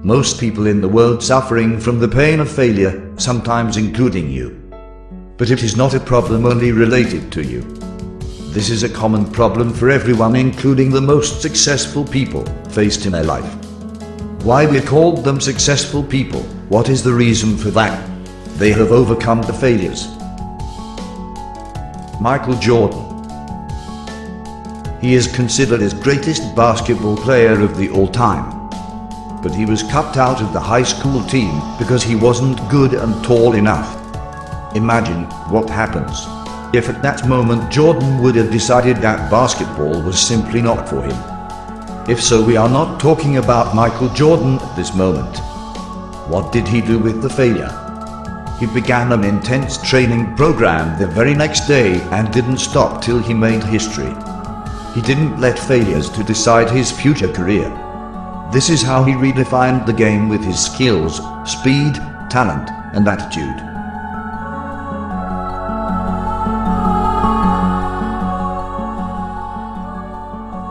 Most people in the world suffering from the pain of failure, sometimes including you. But it is not a problem only related to you. This is a common problem for everyone, including the most successful people faced in their life. Why we called them successful people? What is the reason for that? They have overcome the failures. Michael Jordan. He is considered as greatest basketball player of the all time. But he was cut out of the high school team because he wasn't good and tall enough. Imagine what happens if at that moment Jordan would have decided that basketball was simply not for him. If so, we are not talking about Michael Jordan at this moment. What did he do with the failure? He began an intense training program the very next day and didn't stop till he made history. He didn't let failures to decide his future career. This is how he redefined the game with his skills, speed, talent, and attitude.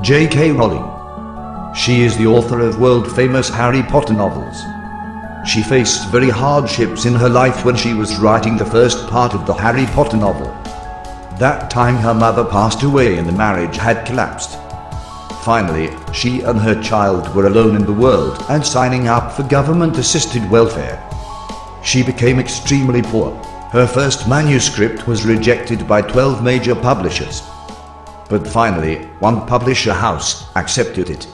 J.K. Rowling. She is the author of world-famous Harry Potter novels. She faced very hardships in her life when she was writing the first part of the Harry Potter novel. That time her mother passed away and the marriage had collapsed. Finally, she and her child were alone in the world and signing up for government-assisted welfare. She became extremely poor. Her first manuscript was rejected by 12 major publishers. But finally, one publisher house accepted it.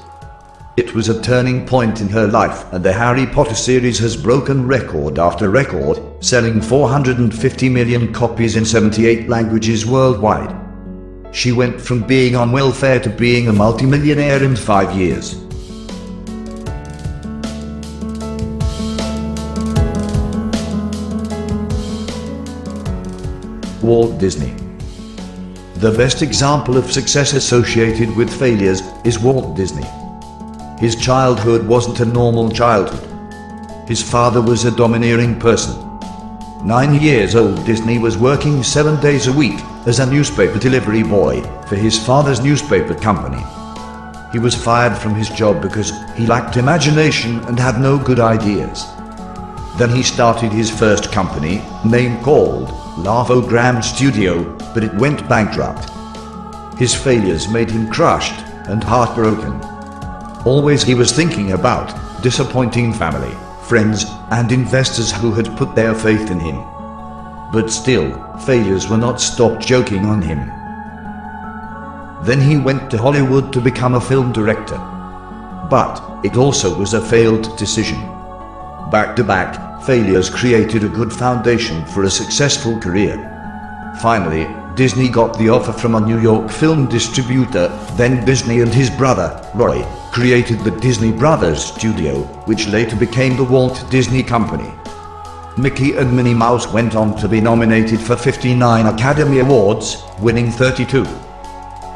It was a turning point in her life, and the Harry Potter series has broken record after record, selling 450 million copies in 78 languages worldwide. She went from being on welfare to being a multimillionaire in 5 years. Walt Disney. The best example of success associated with failures is Walt Disney. His childhood wasn't a normal childhood. His father was a domineering person. 9 years old, Disney was working 7 days a week as a newspaper delivery boy for his father's newspaper company. He was fired from his job because he lacked imagination and had no good ideas. Then he started his first company, name called Laugh-O-Gram Studio, but it went bankrupt. His failures made him crushed and heartbroken. Always he was thinking about disappointing family, friends, and investors who had put their faith in him. But still, failures were not stopped joking on him. Then he went to Hollywood to become a film director. But it also was a failed decision. Back-to-back failures created a good foundation for a successful career. Finally, Disney got the offer from a New York film distributor. Then Disney and his brother, Roy, created the Disney Brothers Studio, which later became the Walt Disney Company. Mickey and Minnie Mouse went on to be nominated for 59 Academy Awards, winning 32.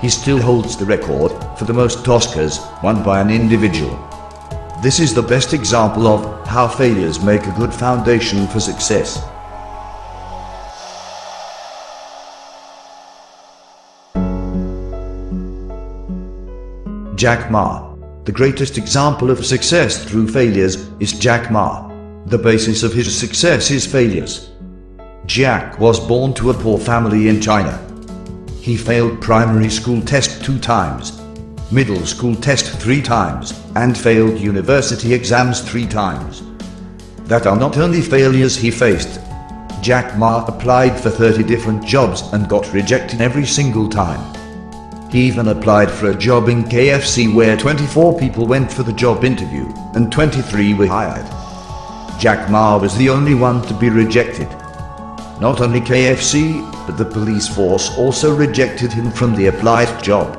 He still holds the record for the most Oscars won by an individual. This is the best example of how failures make a good foundation for success. Jack Ma. The greatest example of success through failures is Jack Ma. The basis of his success is failures. Jack was born to a poor family in China. He failed primary school test 2 times, middle school test 3 times, and failed university exams 3 times. That are not only failures he faced. Jack Ma applied for 30 different jobs and got rejected every single time. He even applied for a job in KFC where 24 people went for the job interview, and 23 were hired. Jack Ma was the only one to be rejected. Not only KFC, but the police force also rejected him from the applied job.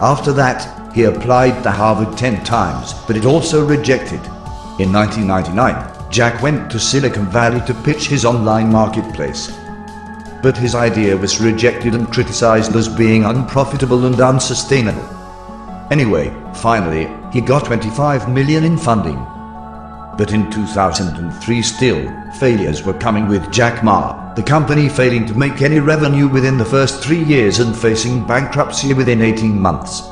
After that, he applied to Harvard 10 times, but it also rejected. In 1999, Jack went to Silicon Valley to pitch his online marketplace. But his idea was rejected and criticized as being unprofitable and unsustainable. Anyway, finally, he got 25 million in funding. But in 2003 still, failures were coming with Jack Ma, the company failing to make any revenue within the first 3 years and facing bankruptcy within 18 months.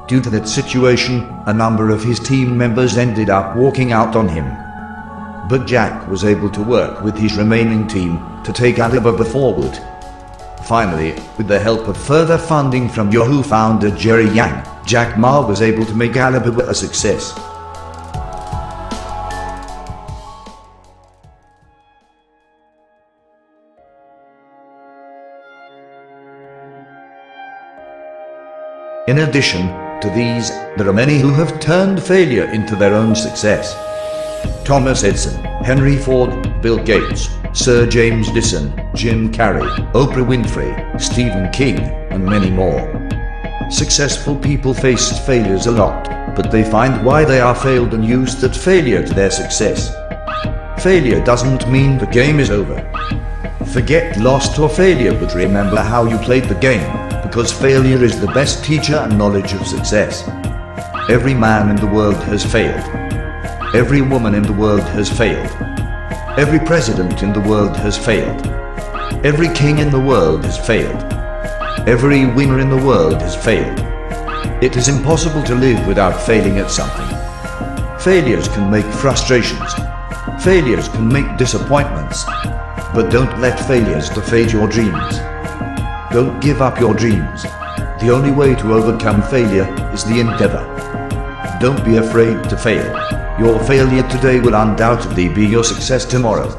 Due to that situation, a number of his team members ended up walking out on him. But Jack was able to work with his remaining team to take Alibaba forward. Finally, with the help of further funding from Yahoo founder Jerry Yang, Jack Ma was able to make Alibaba a success. In addition to these, there are many who have turned failure into their own success. Thomas Edison, Henry Ford, Bill Gates, Sir James Dyson, Jim Carrey, Oprah Winfrey, Stephen King, and many more. Successful people faced failures a lot, but they find why they are failed and use that failure to their success. Failure doesn't mean the game is over. Forget loss or failure, but remember how you played the game, because failure is the best teacher and knowledge of success. Every man in the world has failed. Every woman in the world has failed. Every president in the world has failed. Every king in the world has failed. Every winner in the world has failed. It is impossible to live without failing at something. Failures can make frustrations. Failures can make disappointments. But don't let failures defeat your dreams. Don't give up your dreams. The only way to overcome failure is the endeavor. Don't be afraid to fail. Your failure today will undoubtedly be your success tomorrow.